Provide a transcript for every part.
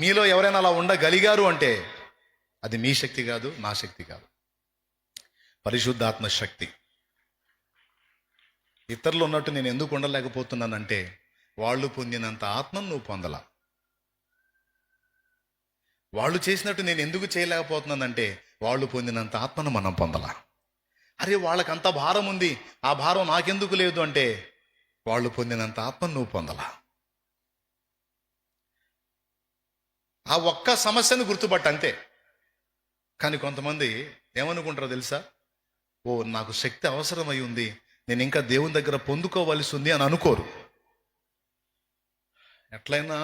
మీలో ఎవరైనా అలా ఉండగలిగారు అంటే అది మీ శక్తి కాదు, నా శక్తి కాదు, పరిశుద్ధాత్మ శక్తి. ఇతరులు ఉన్నట్టు నేను ఎందుకు ఉండలేకపోతున్నానంటే వాళ్ళు పొందినంత ఆత్మను నువ్వు పొందలా. వాళ్ళు చేసినట్టు నేను ఎందుకు చేయలేకపోతున్నానంటే వాళ్ళు పొందినంత ఆత్మను మనం పొందలా. అరే వాళ్ళకంత భారం ఉంది, ఆ భారం నాకెందుకు లేదు అంటే వాళ్ళు పొందినంత ఆత్మను నువ్వు పొందలా. ఆ ఒక్క సమస్యను గుర్తుపట్టు అంతే. కానీ కొంతమంది ఏమనుకుంటారో తెలుసా, ఓ నాకు శక్తి అవసరమై ఉంది, నేను ఇంకా దేవుని దగ్గర పొందుకోవలసి ఉంది అని అనుకోరు. ఎట్లయినా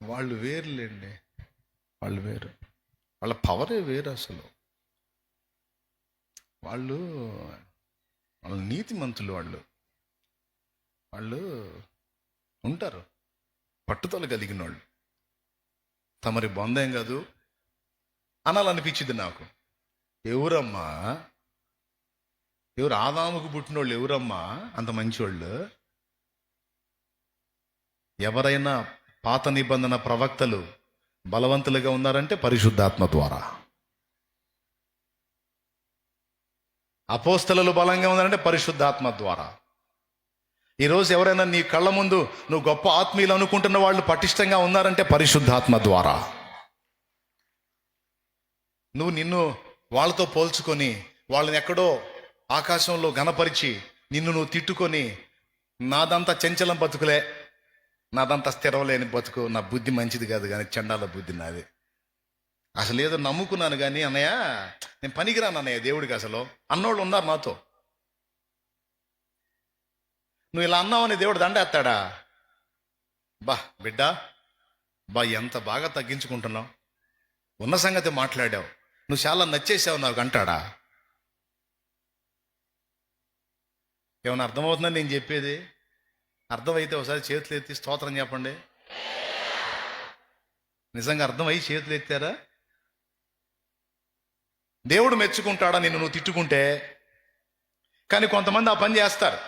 వాళ్ళు వేరులేండి, వాళ్ళు వేరు, వాళ్ళ పవరే వేరు. అసలు వాళ్ళు వాళ్ళ నీతిమంతులు, వాళ్ళు ఉంటారు, పట్టుదల కలిగిన వాళ్ళు. తమరి బొందేం కాదు అనాలనిపించింది నాకు. ఎవరమ్మా, ఎవరు ఆదాముకు పుట్టినోళ్ళు ఎవరమ్మా అంత మంచివాళ్ళు? ఎవరైనా పాత నిబంధన ప్రవక్తలు బలవంతులుగా ఉన్నారంటే పరిశుద్ధాత్మ ద్వారా. అపోస్తలులు బలంగా ఉన్నారంటే పరిశుద్ధాత్మ ద్వారా. ఈరోజు ఎవరైనా నీ కళ్ళ ముందు నువ్వు గొప్ప ఆత్మీయులు అనుకుంటున్న వాళ్ళు పటిష్టంగా ఉన్నారంటే పరిశుద్ధాత్మ ద్వారా. నువ్వు నిన్ను వాళ్ళతో పోల్చుకొని వాళ్ళని ఎక్కడో ఆకాశంలో గణపరిచి నిన్ను నువ్వు తిట్టుకొని నాదంతా చెంచలం బతుకులే, నాదంతా స్థిరం లేని బతుకు, నా బుద్ధి మంచిది కాదు కానీ చండాల బుద్ధి నాది, అసలు ఏదో నమ్ముకున్నాను కానీ అన్నయ్య నేను పనికిరాను అన్నయ్య దేవుడికి అసలు అన్నోళ్ళు ఉన్నారు నాతో. నువ్వు ఇలా అన్నావని దేవుడు దండేస్తాడా? బా బిడ్డ, బా ఎంత బాగా తగ్గించుకుంటున్నావు, ఉన్న సంగతి మాట్లాడావు, నువ్వు చాలా నచ్చేసావు నాకు అంటాడా? ఏమన్నా అర్థమవుతుందని నేను చెప్పేది? అర్థమైతే ఒకసారి చేతులు ఎత్తి స్తోత్రం చెప్పండి. నిజంగా అర్థమై చేతులు ఎత్తారా? దేవుడు మెచ్చుకుంటాడా నిన్ను నువ్వు తిట్టుకుంటే? కానీ కొంతమంది ఆ పని చేస్తారు.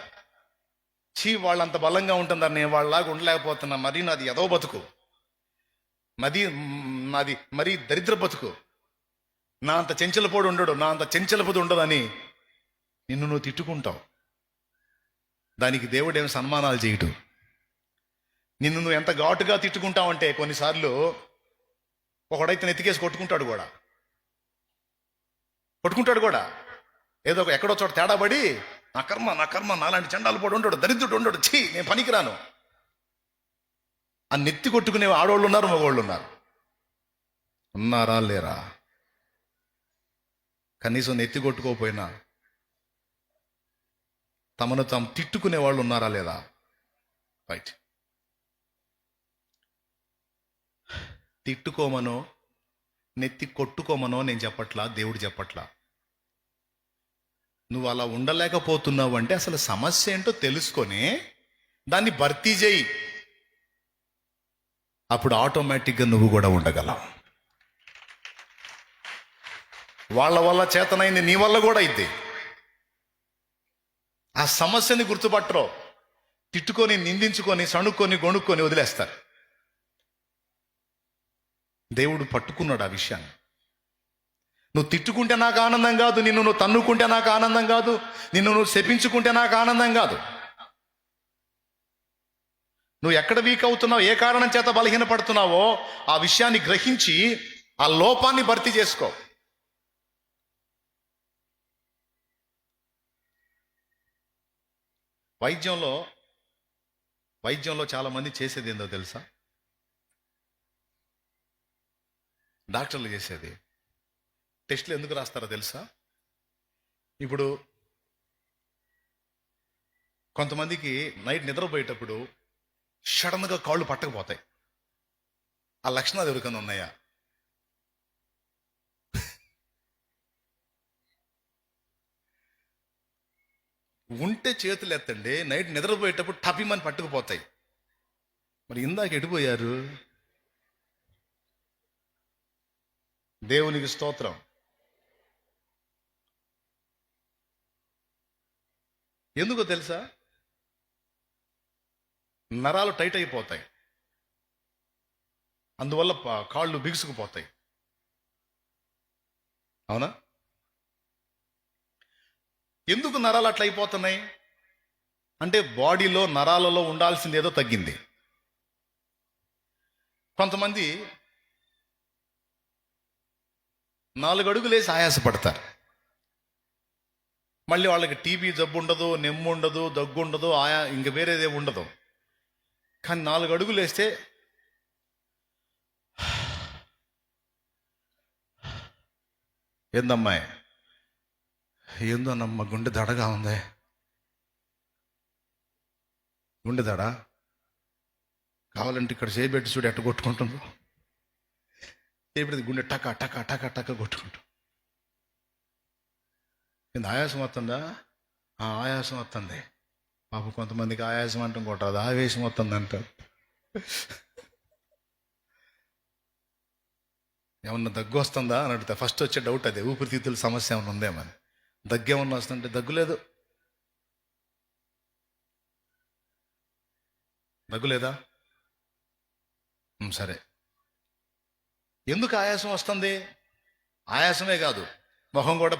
వాళ్ళంత బలంగా ఉంటుందని నేను వాళ్ళలాగా ఉండలేకపోతున్నా, మరీ నాది ఎదో బతుకు, నాది మరీ దరిద్ర బతుకు, నా అంత చెంచలపోడు ఉండడు, నా అంత చెంచలపోదు ఉండదని నిన్ను నువ్వు తిట్టుకుంటావు. దానికి దేవుడేమి సన్మానాలు చేయడు. నిన్ను నువ్వు ఎంత ఘాటుగా తిట్టుకుంటావంటే కొన్నిసార్లు ఒకడైతే నెత్తికేసి కొట్టుకుంటాడు కూడా. ఏదో ఎక్కడో చోట తేడా పడి నా కర్మ నాలాంటి చండాలు పోడు ఉండడు, దరిద్రుడు ఉండడు, నేను పనికిరాను ఆ నెత్తి కొట్టుకునే ఆడవాళ్ళు ఉన్నారు, మగవాళ్ళు ఉన్నారు. ఉన్నారా లేరా? కనీసం నెత్తి కొట్టుకోపోయినా తమను తాము తిట్టుకునే వాళ్ళు ఉన్నారా లేదా? రైట్. తిట్టుకోమనో నెత్తి కొట్టుకోమనో నేను చెప్పట్లా, దేవుడు చెప్పట్లా. నువ్వు అలా ఉండలేకపోతున్నావు అంటే అసలు సమస్య ఏంటో తెలుసుకొని దాన్ని భర్తీ చేయి, అప్పుడు ఆటోమేటిక్గా నువ్వు కూడా ఉండగలవు. వాళ్ళ వల్ల చేతనైంది నీ వల్ల కూడా అయితే. ఆ సమస్యని గుర్తుపట్టరు, తిట్టుకొని నిందించుకొని సణుక్కొని గొణుక్కొని వదిలేస్తారు. దేవుడు పట్టుకున్నాడు ఆ విషయాన్ని. నువ్వు తిట్టుకుంటే నాకు ఆనందం కాదు, నిన్ను నువ్వు తన్నుకుంటే నాకు ఆనందం కాదు, నిన్ను నువ్వు శపించుకుంటే నాకు ఆనందం కాదు. నువ్వు ఎక్కడ వీక్ అవుతున్నావు, ఏ కారణం చేత బలహీనపడుతున్నావో ఆ విషయాన్ని గ్రహించి ఆ లోపాన్ని భర్తీ చేసుకో. వైద్యంలో చాలా మంది చేసేది ఏందో తెలుసా? డాక్టర్లు చేసేది టెస్టులు ఎందుకు రాస్తారో తెలుసా? ఇప్పుడు కొంతమందికి నైట్ నిద్రపోయేటప్పుడు సడన్గా కాళ్ళు పట్టకపోతాయి. ఆ లక్షణాలు ఎవరికైనా ఉన్నాయా? ఉంటే చేతులు ఎత్తండి. నైట్ నిద్రపోయేటప్పుడు టపిమని పట్టుకుపోతాయి. మరి ఇందాక ఎడిపోయారు? దేవునికి స్తోత్రం. ఎందుకో తెలుసా? నరాలు టైట్ అయిపోతాయి. అందువల్ల కాళ్ళు బిగుసుకుపోతాయి. అవునా? ఎందుకు నరాలు అట్లా అయిపోతున్నాయి అంటే బాడీలో నరాలలో ఉండాల్సింది ఏదో తగ్గింది. కొంతమంది 4 అడుగులేసి ఆయాసపడతారు. మళ్ళీ వాళ్ళకి టీబీ జబ్బు ఉండదు, నెమ్ము ఉండదు, దగ్గు ఉండదు, ఇంక వేరేదే ఉండదు. కానీ 4 అడుగులు వేస్తే ఏందమ్మాయి, ఏందోనమ్మ గుండె దడగా ఉంది, గుండె దడ, కావాలంటే ఇక్కడ చేయబెట్టి చూడు ఎట్ట కొట్టుకుంటుందో, చేయబెడితే గుండె టక టక టక టక కొట్టుకుంటాం. ఆయాసం వస్తుందా? ఆయాసం వస్తుంది. పాప కొంతమందికి ఆయాసం అంటాం కొట్టదు, ఆవేశం వస్తుంది అంటారు. ఏమన్నా దగ్గు వస్తుందా అని అడిగితే ఫస్ట్ వచ్చే డౌట్ అదే, ఊపిరితిత్తుల సమస్య ఏమన్నా ఉందేమని. దగ్గు ఏమన్నా వస్తుంటే దగ్గు లేదు. దగ్గు లేదా? సరే, ఎందుకు ఆయాసం వస్తుంది? ఆయాసమే కాదు, మొహం కూడా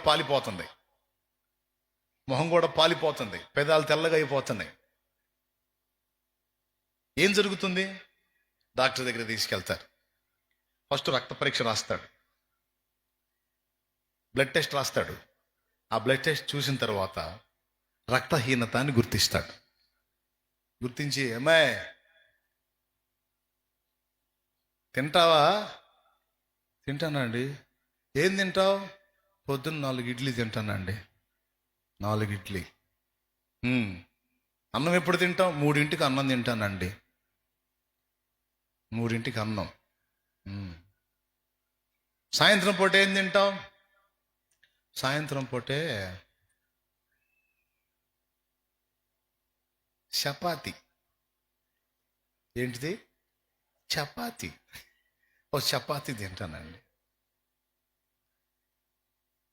పాలిపోతుంది, పెదాలు తెల్లగా అయిపోతున్నాయి. ఏం జరుగుతుంది? డాక్టర్ దగ్గర తీసుకెళ్తారు. ఫస్ట్ రక్త పరీక్ష రాస్తాడు, బ్లడ్ టెస్ట్ రాస్తాడు. ఆ బ్లడ్ టెస్ట్ చూసిన తర్వాత రక్తహీనత అని గుర్తిస్తాడు. గుర్తించి, అమ్మాయి తింటావా? తింటానండి. ఏం తింటావు? పొద్దున్న 4 ఇడ్లీ తింటానండి. 4 ఇడ్లీ. అన్నం ఎప్పుడు తింటావు? 3ంటికి అన్నం తింటానండి. 3ంటికి అన్నం. సాయంత్రం పూట ఏం తింటావు? సాయంత్రం పూటే చపాతి. ఏంటిది? చపాతి. చపాతి తింటానండి.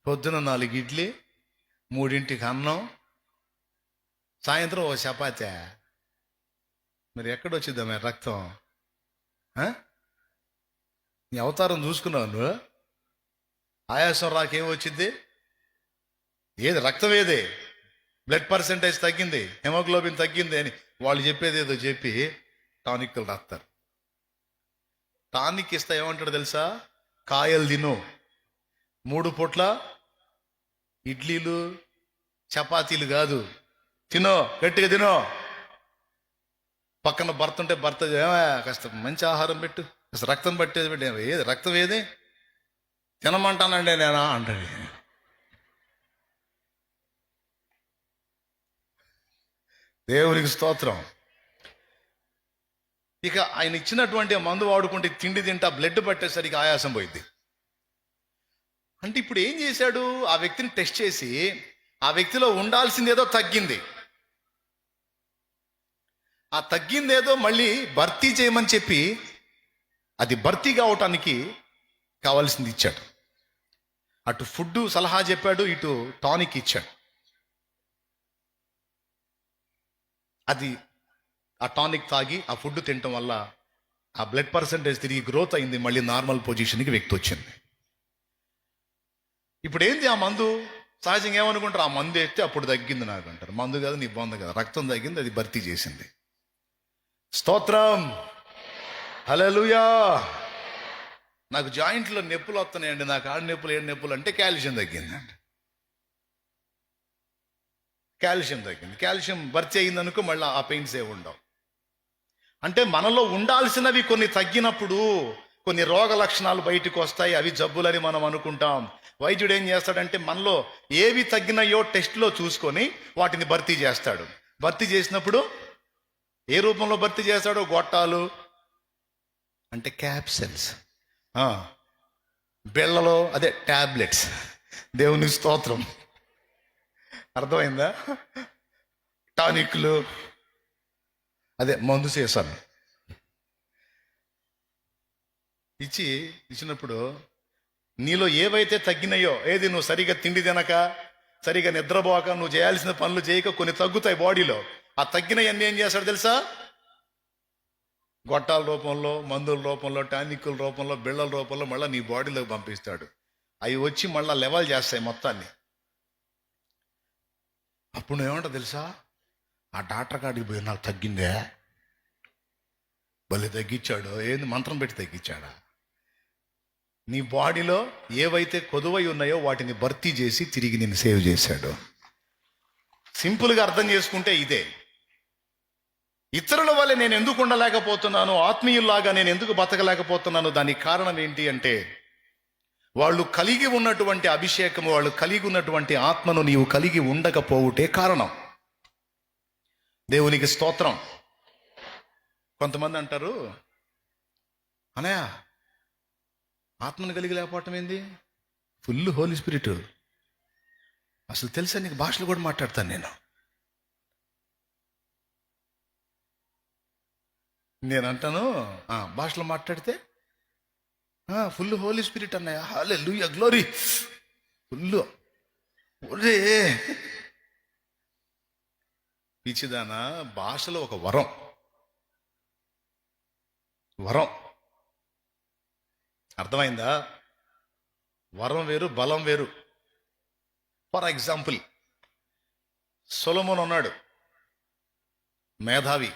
పొద్దున 4 ఇడ్లీ, 3ంటికి అన్నం, సాయంత్రం చపాతి. మరి ఎక్కడొచ్చిందా మరి రక్తం? నీ అవతారం చూసుకున్నావు నువ్వు? ఆయాసం రాకేం వచ్చింది? ఏది రక్తం, ఏది బ్లడ్ పర్సెంటేజ్ తగ్గింది, హెమోగ్లోబిన్ తగ్గింది అని వాళ్ళు చెప్పేది ఏదో చెప్పి టానిక్లు రాస్తారు. టానిక్ ఇస్తా ఏమంటాడు తెలుసా? కాయలు తిను, 3 పూట్ల ఇడ్లీలు చపాతీలు కాదు, తినో, గట్టిగా తినో. పక్కన భర్త ఉంటే భర్త కాస్త మంచి ఆహారం పెట్టు, కాస్త రక్తం పట్టేది పెట్టు. ఏది రక్తం, ఏది తినమంటానండి నేనా అంటాడు. దేవునికి స్తోత్రం. ఇక ఆయన ఇచ్చినటువంటి మందు వాడుకుంటే, తిండి తింటా బ్లడ్ పట్టేసరికి ఆయాసం పోయింది. అంటే ఇప్పుడు ఏం చేశాడు? ఆ వ్యక్తిని టెస్ట్ చేసి ఆ వ్యక్తిలో ఉండాల్సింది ఏదో తగ్గింది. ఆ తగ్గిందేదో మళ్ళీ భర్తీ చేయమని చెప్పి అది భర్తీ కావటానికి కావాల్సింది ఇచ్చాడు. అటు ఫుడ్ సలహా చెప్పాడు, ఇటు టానిక్ ఇచ్చాడు. అది ఆ టానిక్ తాగి ఆ ఫుడ్ తినటం వల్ల ఆ బ్లడ్ పర్సెంటేజ్ తిరిగి గ్రోత్ అయింది, మళ్ళీ నార్మల్ పొజిషన్కి వ్యక్తి వచ్చింది. ఇప్పుడు ఏంది ఆ మందు? సహజంగా ఏమనుకుంటారు? ఆ మందు వేస్తే అప్పుడు తగ్గింది నాకు అంటారు. మందు కాదు, నీ బొంద కదా, రక్తం తగ్గింది, అది భర్తీ చేసింది. స్తోత్రం, హల్లెలూయా. నాకు జాయింట్లో నొప్పులు వస్తున్నాయండి, నాకు ఆడ నొప్పులు, ఏడు నొప్పులు అంటే కాల్షియం తగ్గిందండి. కాల్షియం తగ్గింది, కాల్షియం భర్తీ అయిందనుకో మళ్ళీ ఆ పెయిన్స్ ఏ ఉండవు. అంటే మనలో ఉండాల్సినవి కొన్ని తగ్గినప్పుడు కొన్ని రోగ లక్షణాలు బయటకు వస్తాయి, అవి జబ్బులని మనం అనుకుంటాం. వైద్యుడు ఏం చేస్తాడంటే మనలో ఏవి తగ్గినాయో టెస్ట్లో చూసుకొని వాటిని భర్తీ చేస్తాడు. భర్తీ చేసినప్పుడు ఏ రూపంలో భర్తీ చేస్తాడో, గొట్టాలు అంటే క్యాప్సిల్స్, బెల్లలో అదే టాబ్లెట్స్. దేవుని స్తోత్రం, అర్థమైందా? టానిక్లు అదే మందు చేశాను ఇచ్చినప్పుడు నీలో ఏవైతే తగ్గినాయో, ఏది నువ్వు సరిగా తిండి తినక, సరిగా నిద్రపోక, నువ్వు చేయాల్సిన పనులు చేయక కొన్ని తగ్గుతాయి బాడీలో. ఆ తగ్గినవన్నీ ఏం చేస్తాడు తెలుసా? గొట్టాల రూపంలో, మందుల రూపంలో, టానిక్కుల రూపంలో, బిళ్ళల రూపంలో మళ్ళీ నీ బాడీలోకి పంపిస్తాడు. అవి వచ్చి మళ్ళీ లెవెల్ చేస్తాయి మొత్తాన్ని. అప్పుడు నువ్వేమంటా తెలుసా? ఆ డాక్టర్ కాడికి పోయి నాకు తగ్గిందే, భలే తగ్గించాడు. ఏంది మంత్రం పెట్టి తగ్గించాడా? నీ బాడీలో ఏవైతే కొదువై ఉన్నాయో వాటిని భర్తీ చేసి తిరిగి నేను సేవ్ చేశాడు. సింపుల్గా అర్థం చేసుకుంటే ఇదే. ఇతరుల వల్ల నేను ఎందుకు ఉండలేకపోతున్నాను, ఆత్మీయుల్లాగా నేను ఎందుకు బతకలేకపోతున్నాను, దానికి కారణం ఏంటి అంటే వాళ్ళు కలిగి ఉన్నటువంటి అభిషేకము, వాళ్ళు కలిగి ఉన్నటువంటి ఆత్మను నీవు కలిగి ఉండకపోవుటే కారణం. దేవునికి స్తోత్రం. కొంతమంది అంటారు, అనయా ఆత్మను కలిగి లేకపోవటం ఏంది? Full Holy Spirit. అసలు తెలుసా నీకు, భాషలు కూడా మాట్లాడతాను నేను అంటాను భాషలో మాట్లాడితే ఫుల్ హోలీ స్పిరిట్ అన్నయ్య, హల్లెలూయా గ్లోరీ, ఫుల్. ఒరే పిచ్చిదానా, భాషలో ఒక వరం. అర్థమైందా? వరం వేరు, బలం వేరు. ఫర్ ఎగ్జాంపుల్, సొలొమోను ఉన్నాడు, మేధావి,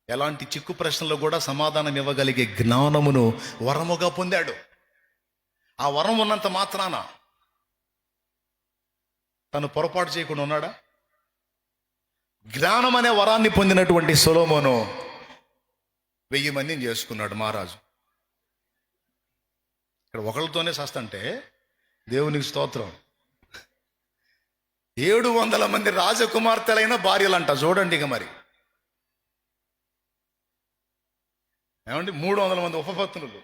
ఎలాంటి చిక్కు ప్రశ్నలు కూడా సమాధానం ఇవ్వగలిగే జ్ఞానమును వరముగా పొందాడు. ఆ వరం ఉన్నంత మాత్రాన తను పొరపాటు చేయకుండా ఉన్నాడా? జ్ఞానం అనే వరాన్ని పొందినటువంటి సొలొమోను 1000 మందిని చేసుకున్నాడు మహారాజు. ఇక్కడ ఒకళ్ళతోనే సస్తంటే దేవునికి స్తోత్రం. 700 మంది రాజకుమార్తెలైన భార్యలంట. చూడండి ఇక మరి ఏమండి, 300 మంది ఉపపత్నులు.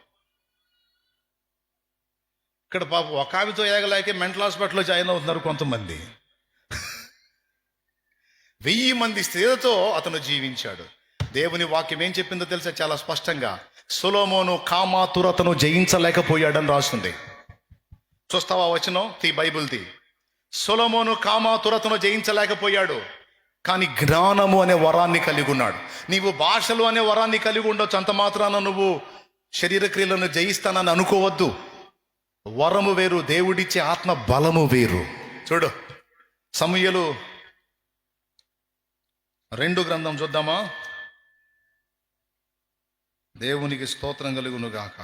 ఇక్కడ పాపం ఒక ఆమెతో ఏగలేకే మెంటల్ హాస్పిటల్లో జాయిన్ అవుతున్నారు కొంతమంది. 1000 మంది స్త్రీలతో అతను జీవించాడు. దేవుని వాక్యం ఏం చెప్పిందో తెలుసా? చాలా స్పష్టంగా, సొలొమోను కామాతురతను జయించలేకపోయాడని రాస్తుంది. చూస్తావా వచనం? బైబిల్ తీ. సొలొమోను కామాతురతను జయించలేకపోయాడు, కానీ జ్ఞానము అనే వరాన్ని కలిగి ఉన్నాడు. నీవు భాషలు అనే వరాన్ని కలిగి ఉండొచ్చు, అంత మాత్రాన నువ్వు శరీర క్రియలను జయిస్తానని అనుకోవద్దు. వరము వేరు, దేవుడిచ్చే ఆత్మ బలము వేరు. చూడు, సమూయేలు 2 గ్రంథం చూద్దామా? దేవునికి స్తోత్రం కలుగును గాక.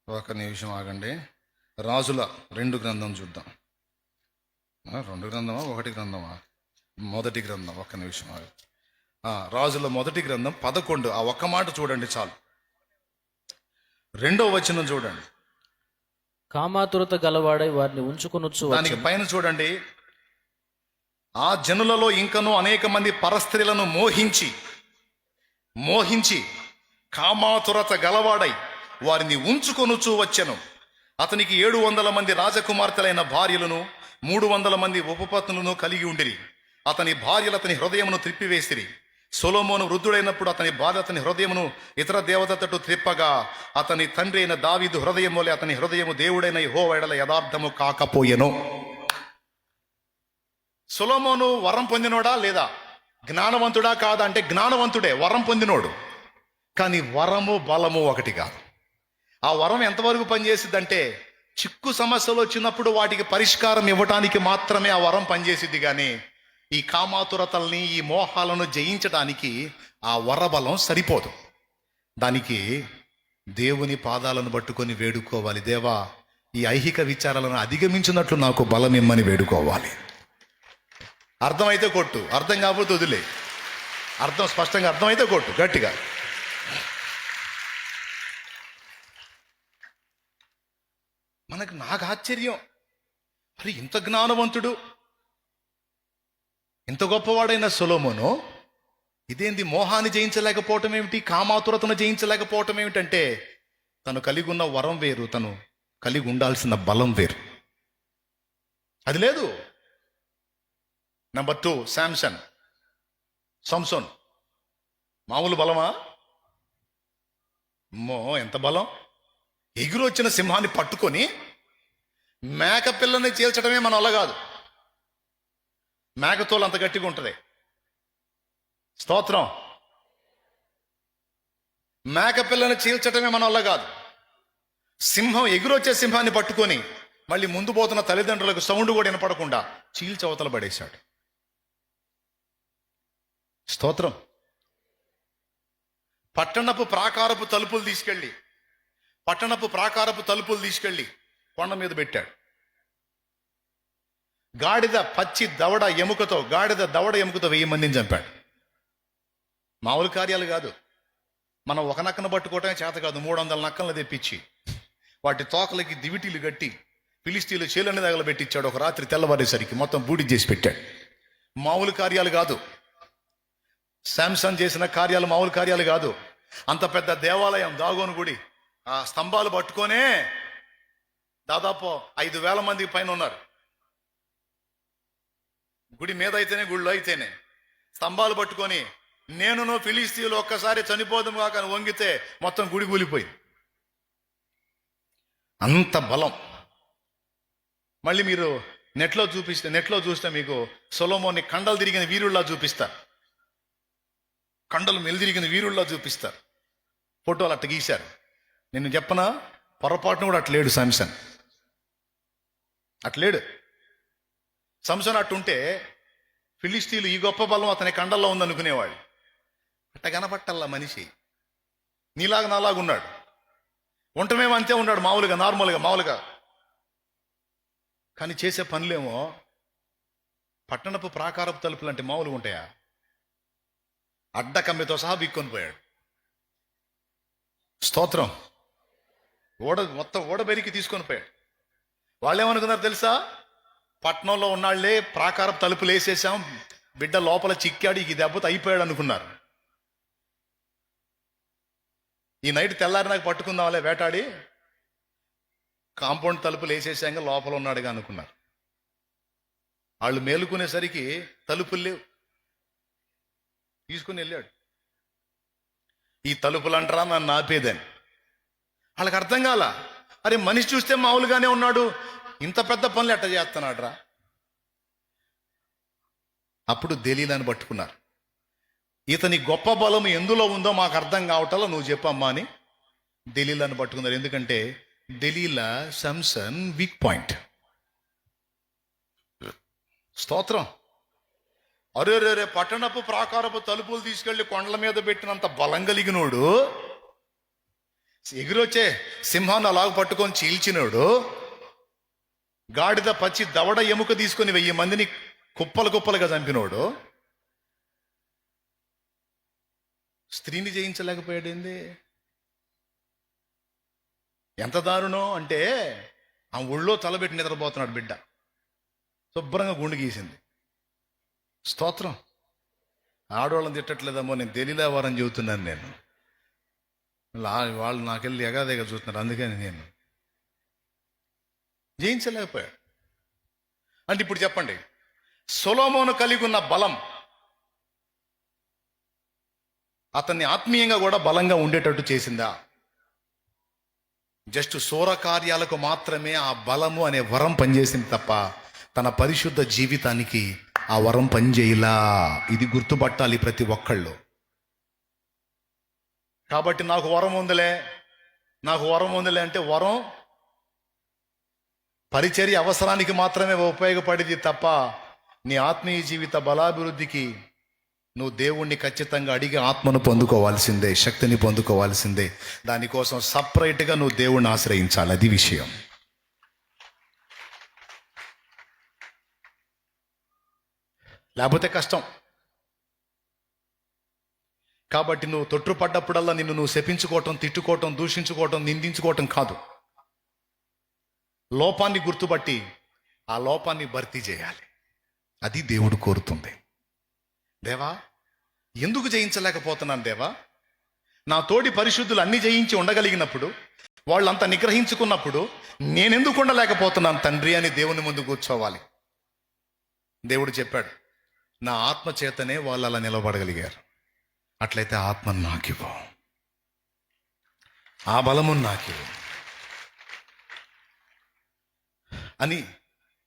ఒక నిమిషం ఆగండి. రాజుల 2 గ్రంథం చూద్దాం. 2 గ్రంథమా 1 గ్రంథమా? మొదటి గ్రంథం. ఒక్క నిమిషం ఆగండి. రాజుల మొదటి గ్రంథం 11. ఆ ఒక్క మాట చూడండి చాలు. 2వ వచనం చూడండి. కామాతురత గలవాడై వారిని ఉంచుకొనొచ్చు. దానికి పైన చూడండి, ఆ జనులలో ఇంకనూ అనేక మంది పరస్త్రీలను మోహించి కామాతురత గలవాడై వారిని ఉంచుకొనుచూ వచ్చెను. అతనికి 700 మంది రాజకుమార్తెలైన భార్యలను 300 మంది ఉపపత్నులను కలిగి ఉండిరి. అతని భార్యలు అతని హృదయమును త్రిప్పివేసిరి. సొలొమోను వృద్ధుడైనప్పుడు అతని భార్య అతని హృదయమును ఇతర దేవత తట్టు త్రిప్పగా అతని తండ్రి అయిన దావీదు హృదయం వలె అతని హృదయము దేవుడైన యెహోవా యెడల యథార్థము కాకపోయెను. సొలొమోను వరం పొందినోడా లేదా? జ్ఞానవంతుడా కాదా అంటే జ్ఞానవంతుడే, వరం పొందినోడు. కానీ వరము బలము ఒకటి కాదు. ఆ వరం ఎంతవరకు పనిచేసిద్దంటే చిక్కు సమస్యలు వచ్చినప్పుడు వాటికి పరిష్కారం ఇవ్వటానికి మాత్రమే ఆ వరం పనిచేసిద్ది. కానీ ఈ కామాతురతల్ని, ఈ మోహాలను జయించడానికి ఆ వరబలం సరిపోదు. దానికి దేవుని పాదాలను పట్టుకొని వేడుకోవాలి. దేవా, ఈ ఐహిక విచారాలను అధిగమించినట్లు నాకు బలం ఇమ్మని వేడుకోవాలి. అర్థమైతే కొట్టు, అర్థం కాకపోతే వదిలే. అర్థం స్పష్టంగా అర్థమైతే కొట్టు గట్టిగా. నాకు ఆశ్చర్యం, మరి ఇంత జ్ఞానవంతుడు, ఇంత గొప్పవాడైన సొలొమోను ఇదేంది మోహాన్ని జయించలేకపోవటం ఏమిటి, కామాతురతను జయించలేకపోవటం ఏమిటంటే తను కలిగి ఉన్న వరం వేరు, తను కలిగి ఉండాల్సిన బలం వేరు. అది లేదు. నెంబర్ 2 సంసోన్ మామూలు బలమా? అమ్మో ఎంత బలం! ఎగురు వచ్చిన సింహాన్ని పట్టుకొని మేక పిల్లని చీల్చడమే మన వల్ల కాదు. మేకతోలు అంత గట్టిగా ఉంటుంది. స్తోత్రం. మేక పిల్లని చీల్చటమే మన వల్ల కాదు. సింహం, ఎగురొచ్చే సింహాన్ని పట్టుకొని మళ్ళీ ముందు పోతున్న తల్లిదండ్రులకు సౌండ్ కూడా వినపడకుండా చీల్చవతల పడేశాడు. స్తోత్రం. పట్టణపు ప్రాకారపు తలుపులు తీసుకెళ్ళి కొండ మీద పెట్టాడు. గాడిద దవడ ఎముకతో 1000 మందిని చంపాడు. మామూలు కార్యాలు కాదు. మనం ఒక నక్కను పట్టుకోవటమే చేత కాదు, 300 నక్కలను తెప్పించి వాటి తోకలకి దివిటీలు కట్టి ఫిలిస్తీన్లు చేలన్ని తగలబెట్టించాడు. ఒక రాత్రి తెల్లవారేసరికి మొత్తం బూడిద చేసి పెట్టాడు. మామూలు కార్యాలు కాదు. శాంసన్ చేసిన కార్యాలు మామూలు కార్యాలు కాదు. అంత పెద్ద దేవాలయం, దాగోను గుడి, ఆ స్తంభాలు పట్టుకొనే దాదాపు 5,000 మందికి పైన ఉన్నారు. గుడి మీద అయితేనే, గుడిలో అయితేనే స్తంభాలు పట్టుకొని నేనును ఫిలిస్తీన్లు ఒక్కసారి చనిపోదాం కాక వంగితే మొత్తం గుడి కూలిపోయింది. అంత బలం. మళ్ళీ మీరు నెట్లో చూస్తే మీకు సొలొమోన్ని కండలు తిరిగిన వీరుల్లా చూపిస్తారు. కండలు మెలిదిరిగిన వీరుల్లా చూపిస్తారు. ఫోటోలు అట్ట గీశారు. నేను చెప్పనా, పొరపాటును కూడా అట్లేడు సంసన్. అట్లేడు సంసన్. అట్టుంటే ఫిలిస్తీన్లు ఈ గొప్ప బలం అతని కండల్లో ఉందనుకునేవాడు. అట్ట కనపట్టల్లా మనిషి. నీలాగా నాలాగా ఉన్నాడు. ఒంటమేమో అంతే ఉన్నాడు, మామూలుగా. కానీ చేసే పనులేమో పట్టణపు ప్రాకారపు తలుపులు అంటే మామూలుగా ఉంటాయా? అడ్డకమ్మితో సహా బిక్కొని పోయాడు. స్తోత్రం. మొత్తం బెరికి తీసుకొని పోయాడు. వాళ్ళు ఏమనుకున్నారు తెలుసా? పట్టణంలో ఉన్నాళ్లే ప్రాకారపు తలుపులు వేసేసాం, బిడ్డ లోపల చిక్కాడు, ఈ దెబ్బతో అయిపోయాడు అనుకున్నారు. ఈ నైట్ తెల్లారి నాకు పట్టుకుందాంలే వేటాడి, కాంపౌండ్ తలుపులు వేసేసాక లోపల ఉన్నాడుగా అనుకున్నారు. వాళ్ళు మేలుకునేసరికి తలుపులు లేవు. తీసుకుని వెళ్ళాడు. ఈ తలుపులు అంటారా నన్ను ఆపేదని. వాళ్ళకి అర్థం కాల. అరే, మనిషి చూస్తే మామూలుగానే ఉన్నాడు, ఇంత పెద్ద పనులు ఎట్ట చేస్తున్నాడు రా. అప్పుడు దెలీలాని పట్టుకున్నారు. ఇతని గొప్ప బలం ఎందులో ఉందో మాకు అర్థం కావటంలో నువ్వు చెప్పమ్మా అని దెలీలాని పట్టుకున్నారు. ఎందుకంటే దెలీలా సంసన్ వీక్ పాయింట్. స్తోత్రం. అరే పట్టణపు ప్రాకారపు తలుపులు తీసుకెళ్లి కొండల మీద పెట్టినంత బలం కలిగినోడు, ఎగురొచ్చే సింహాన్ని అలాగ పట్టుకొని చీల్చినోడు, గాడిద దవడ ఎముక తీసుకొని 1000 మందిని కుప్పలుగా చంపినోడు, స్త్రీని జయించలేకపోయాడేంది? ఎంత దారుణం అంటే, ఆ ఒళ్ళో తలబెట్టి నిద్రపోతున్నాడు బిడ్డ. శుభ్రంగా గుండు గీసింది. స్తోత్రం. ఆడవాళ్ళని తిట్టట్లేదమ్మో, నేను దెలీలావారని చెబుతున్నాను. నేను వాళ్ళు నాకెళ్ళి ఎగాదేగా చూస్తున్నారు. అందుకని నేను జయించలేకపోయాడు. అంటే ఇప్పుడు చెప్పండి, సొలొమోను కలిగి ఉన్న బలం అతన్ని ఆత్మీయంగా కూడా బలంగా ఉండేటట్టు చేసిందా? జస్ట్ శూర కార్యాలకు మాత్రమే ఆ బలము అనే వరం పనిచేసింది తప్ప తన పరిశుద్ధ జీవితానికి ఆ వరం పనిచేయలా. ఇది గుర్తుపట్టాలి ప్రతి ఒక్కళ్ళు. కాబట్టి నాకు వరం ఉందిలే అంటే వరం పరిచర్య అవసరానికి మాత్రమే ఉపయోగపడేది తప్ప నీ ఆత్మీయ జీవిత బలాభివృద్ధికి నువ్వు దేవుణ్ణి ఖచ్చితంగా అడిగి ఆత్మను పొందుకోవాల్సిందే, శక్తిని పొందుకోవాల్సిందే. దానికోసం సపరేట్గా నువ్వు దేవుణ్ణి ఆశ్రయించాలి. అది విషయం. లేకపోతే కష్టం. కాబట్టి నువ్వు తొట్టుపడ్డప్పుడల్లా నిన్ను నువ్వు శపించుకోవటం, తిట్టుకోవటం, దూషించుకోవటం, నిందించుకోవటం కాదు. లోపాన్ని గుర్తుపట్టి ఆ లోపాన్ని భర్తీ చేయాలి. అది దేవుడు కోరుతుంది. దేవా, ఎందుకు జయించలేకపోతున్నాను దేవా? నా తోడి పరిశుద్ధులు అన్ని జయించి ఉండగలిగినప్పుడు, వాళ్ళంతా నిగ్రహించుకున్నప్పుడు నేనెందుకు ఉండలేకపోతున్నాను తండ్రి అని దేవుని ముందు కూర్చోవాలి. దేవుడు చెప్పాడు, నా ఆత్మ చేతనే వాళ్ళు అలా నిలబడగలిగారు. అట్లయితే ఆత్మను నాకివ్వు, ఆ బలమును నాకివ్వు అని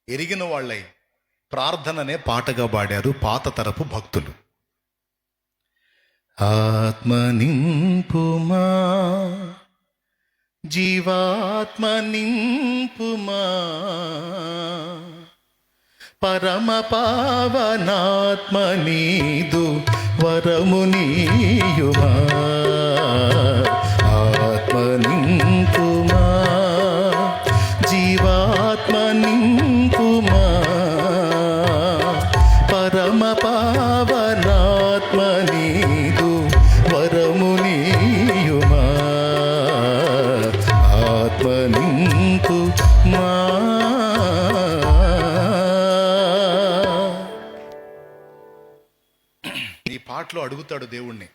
ఎరిగిన వాళ్ళై ప్రార్థననే పాటగా పాడారు పాత తరపు భక్తులు. ఆత్మ నింపుమా, జీవాత్మ నింపుమా, పరమ పావనాత్మ నీదు వరము నీయుమా. ఆత్మ నింపుమా, జీవాత్మ నింపుమా, పరమ పావనాత్మ నీదు వరము నీయుమా. ఆత్మ నింపుమా. ఈ పాటలో అడుగుతాడు దేవుణ్ణి,